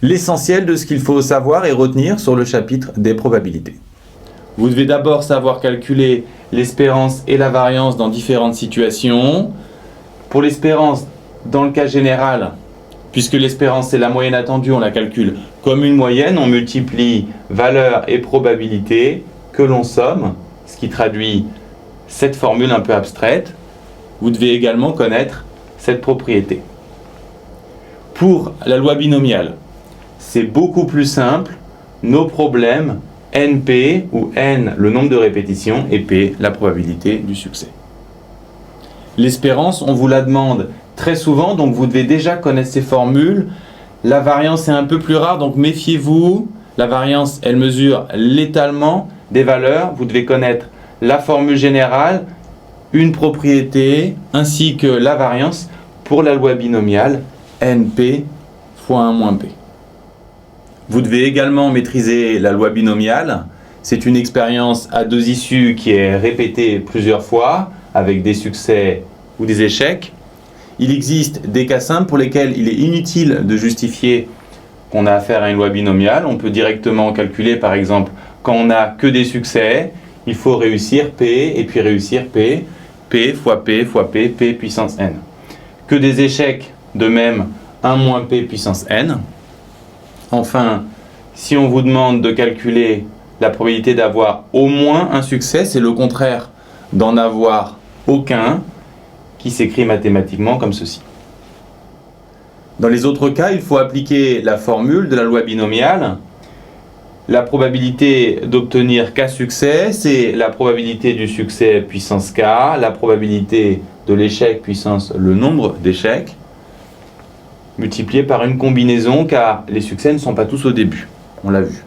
l'essentiel de ce qu'il faut savoir et retenir sur le chapitre des probabilités. Vous devez d'abord savoir calculer l'espérance et la variance dans différentes situations. Pour l'espérance, dans le cas général, puisque l'espérance c'est la moyenne attendue, on la calcule comme une moyenne, on multiplie valeur et probabilité que l'on somme, ce qui traduit cette formule un peu abstraite. Vous devez également connaître cette propriété. Pour la loi binomiale, c'est beaucoup plus simple. Nos problèmes, NP, où N le nombre de répétitions et P la probabilité du succès. L'espérance, on vous la demande très souvent, donc vous devez déjà connaître ces formules. La variance est un peu plus rare, donc méfiez-vous. La variance, elle mesure l'étalement des valeurs. Vous devez connaître la formule générale, une propriété, ainsi que la variance pour la loi binomiale, NP fois 1 moins P. Vous devez également maîtriser la loi binomiale. C'est une expérience à 2 issues qui est répétée plusieurs fois, avec des succès ou des échecs. Il existe des cas simples pour lesquels il est inutile de justifier qu'on a affaire à une loi binomiale. On peut directement calculer, par exemple, quand on n'a que des succès, il faut réussir P et puis réussir P. P fois P fois P, P puissance N. Que des échecs, de même 1 moins P puissance N. Enfin, si on vous demande de calculer la probabilité d'avoir au moins un succès, c'est le contraire d'en avoir aucun, qui s'écrit mathématiquement comme ceci. Dans les autres cas, il faut appliquer la formule de la loi binomiale. La probabilité d'obtenir K succès, c'est la probabilité du succès puissance K, la probabilité de l'échec puissance le nombre d'échecs, multiplié par une combinaison, car les succès ne sont pas tous au début, on l'a vu.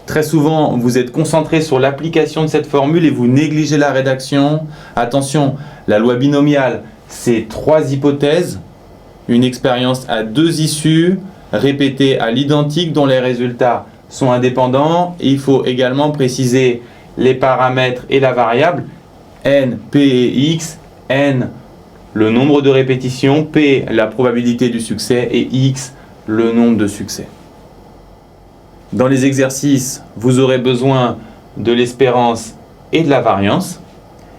Très souvent, vous êtes concentré sur l'application de cette formule et vous négligez la rédaction. Attention, la loi binomiale, c'est 3 hypothèses, une expérience à 2 issues, répétée à l'identique, dont les résultats sont indépendants. Et il faut également préciser les paramètres et la variable, N, P et X, N, le nombre de répétitions, P, la probabilité du succès, et X, le nombre de succès. Dans les exercices, vous aurez besoin de l'espérance et de la variance.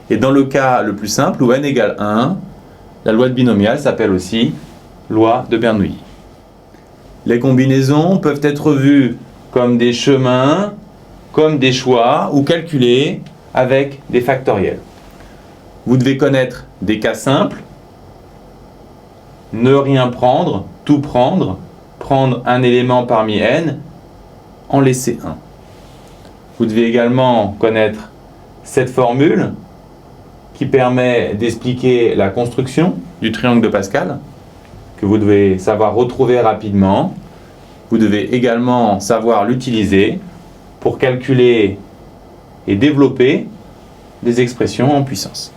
Et dans le cas le plus simple, où n égale 1, la loi de binomial s'appelle aussi loi de Bernoulli. Les combinaisons peuvent être vues comme des chemins, comme des choix, ou calculées avec des factoriels. Vous devez connaître des cas simples, ne rien prendre, tout prendre, prendre un élément parmi n, en laisser un. Vous devez également connaître cette formule qui permet d'expliquer la construction du triangle de Pascal, que vous devez savoir retrouver rapidement. Vous devez également savoir l'utiliser pour calculer et développer des expressions en puissance.